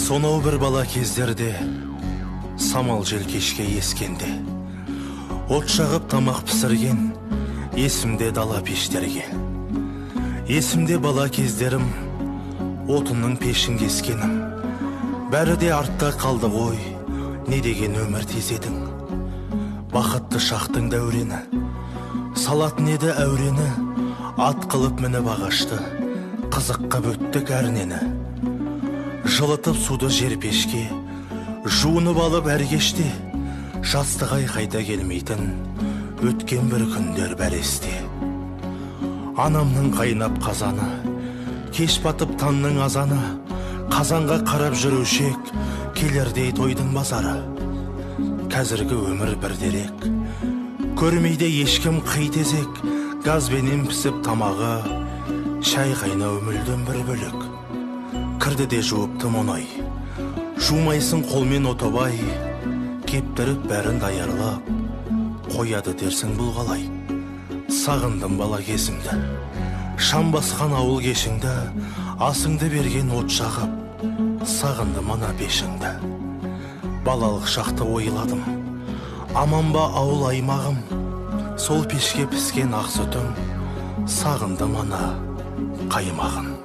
Сонау бір бала кездерде самал жел кешке ескенде, от жағып тамақ пісірген есімде дала пештерге. Есімде бала кездерім, отынның пешін кескенім. Бәрі де артта қалды ғой, не деген өмір тезедің. Бақытты шақтың дәурені, салатын еді әурені, ат қылып мініп ағашты, қызыққа бөттік әрнені. Жылытып суды жер пешке, жуынып алып әр кеште, жастық қайта келмейтін өткен бір күндер бәр есте. Анамның қайнап қазаны, кеш батып таңның азаны, қазанға қарап жүрушек, келердей тойдың базары. Қазіргі өмір бір дерек, көрмейді ешкім қи тезек, газбенен пісіп тамағы, шай қайнау мүлдем бір бөлік. Кірді де жуыпты мұнай, жумайсың қолмен отобай, кептіріп бәрін даярлап, қояды дерсің бұл қалай. Сағындым бала кезімді, шам басқан ауыл кешіңді, асыңды берген от жағып, сағындым ана пешіңді. Балалық шақты ойладым, аман ба ауыл аймағым, сол пешке піскен ақ сүтің, сағындым ана қаймағын.